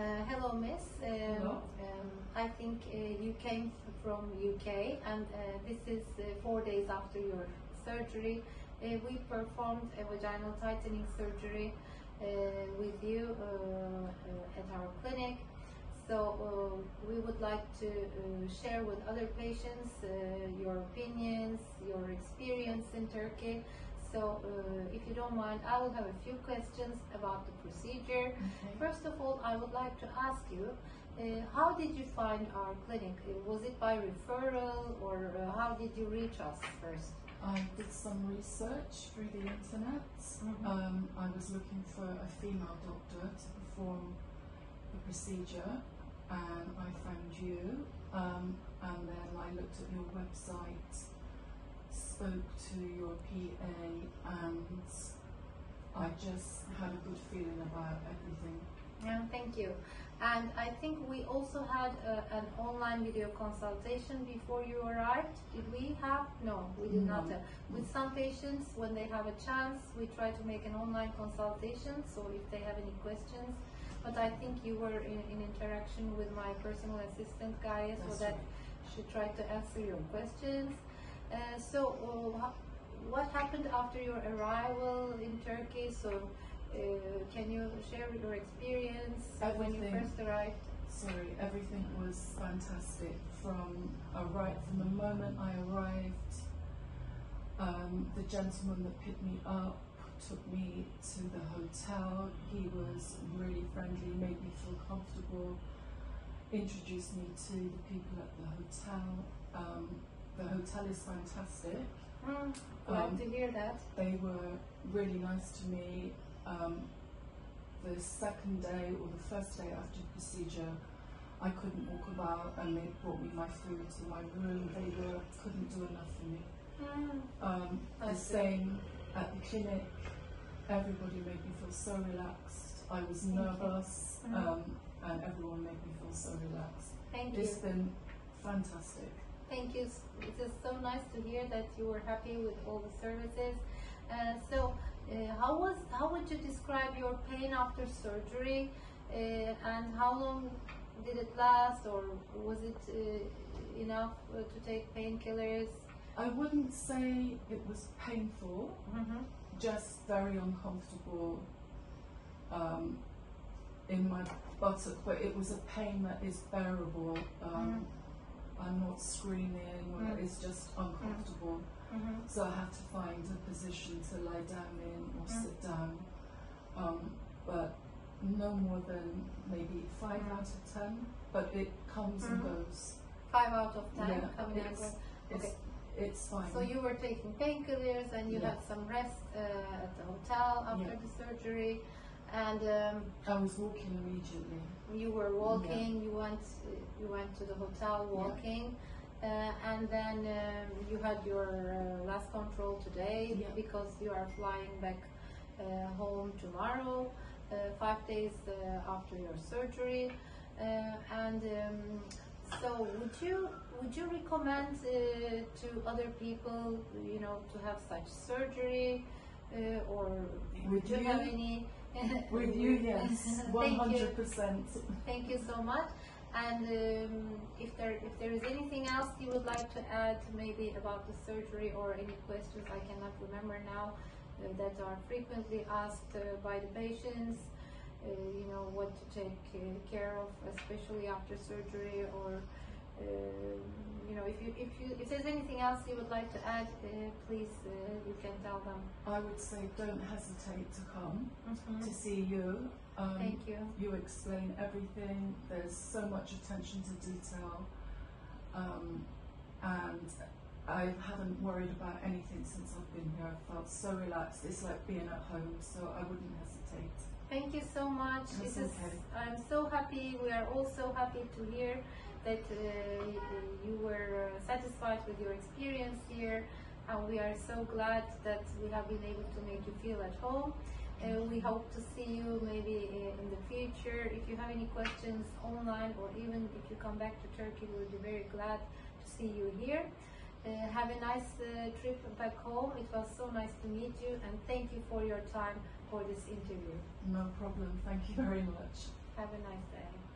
Hello, Miss. Hello. I think you came from UK, and this is 4 days after your surgery. We performed a vaginal tightening surgery with you at our clinic. So we would like to share with other patients your opinions, your experience in Turkey. So if you don't mind, I will have a few questions about the procedure. Okay. First of all, I would like to ask you, how did you find our clinic? Was it by referral, or how did you reach us first? I did some research through the internet. I was looking for a female doctor to perform the procedure, and I found you, and then I looked at your website, spoke to your PA, and I just had a good feeling about everything. Yeah, thank you. And I think we also had an online video consultation before you arrived. Did we have? No, we did not have. With some patients, when they have a chance, we try to make an online consultation, so if they have any questions. But I think you were in interaction with my personal assistant, Gaia, so that she tried to answer your questions. What happened after your arrival in Turkey? So can you share your experience when you first arrived? Sorry, everything was fantastic from the moment I arrived. The gentleman that picked me up took me to the hotel. He was really friendly, made me feel comfortable, introduced me to the people at the hotel. The hotel is fantastic. Glad to hear that. They were really nice to me. The second day or the first day after the procedure, I couldn't walk about, and they brought me my food to my room. They couldn't do enough for me. The same at the clinic. Everybody made me feel so relaxed. I was nervous, and everyone made me feel so relaxed. Thank you. It's been fantastic. Thank you. It is so nice to hear that you were happy with all the services. How would you describe your pain after surgery, and how long did it last, or was it enough to take painkillers? I wouldn't say it was painful, just very uncomfortable in my buttock, but it was a pain that is bearable. I'm not screaming, or it's just uncomfortable. So I have to find a position to lie down in or sit down, but no more than maybe 5 out of 10, but it comes and goes. 5 out of 10, yeah, coming and going. Okay. It's fine. So you were taking painkillers, and you had some rest at the hotel after the surgery, and I was walking immediately. You were walking. You went to the hotel walking, and then you had your last control today because you are flying back home tomorrow, 5 days after your surgery, so would you recommend to other people, to have such surgery, or would you have any? With you, yes, 100%. Thank you so much. And if there is anything else you would like to add, maybe about the surgery, or any questions I cannot remember now that are frequently asked by the patients, what to take care of, especially after surgery, or if there's anything else you would like to add, please you can tell them. I would say don't hesitate to come to see you. Thank you. You explain everything. There's so much attention to detail, and I haven't worried about anything since I've been here. I felt so relaxed. It's like being at home, so I wouldn't hesitate. Thank you so much. I'm so happy. We are all so happy to hear that you were satisfied with your experience here, and we are so glad that we have been able to make you feel at home. We hope to see you maybe in the future. If you have any questions online, or even if you come back to Turkey, we'll be very glad to see you here. Have a nice trip back home. It was so nice to meet you, and thank you for your time for this interview. No problem. Thank you very much. Have a nice day.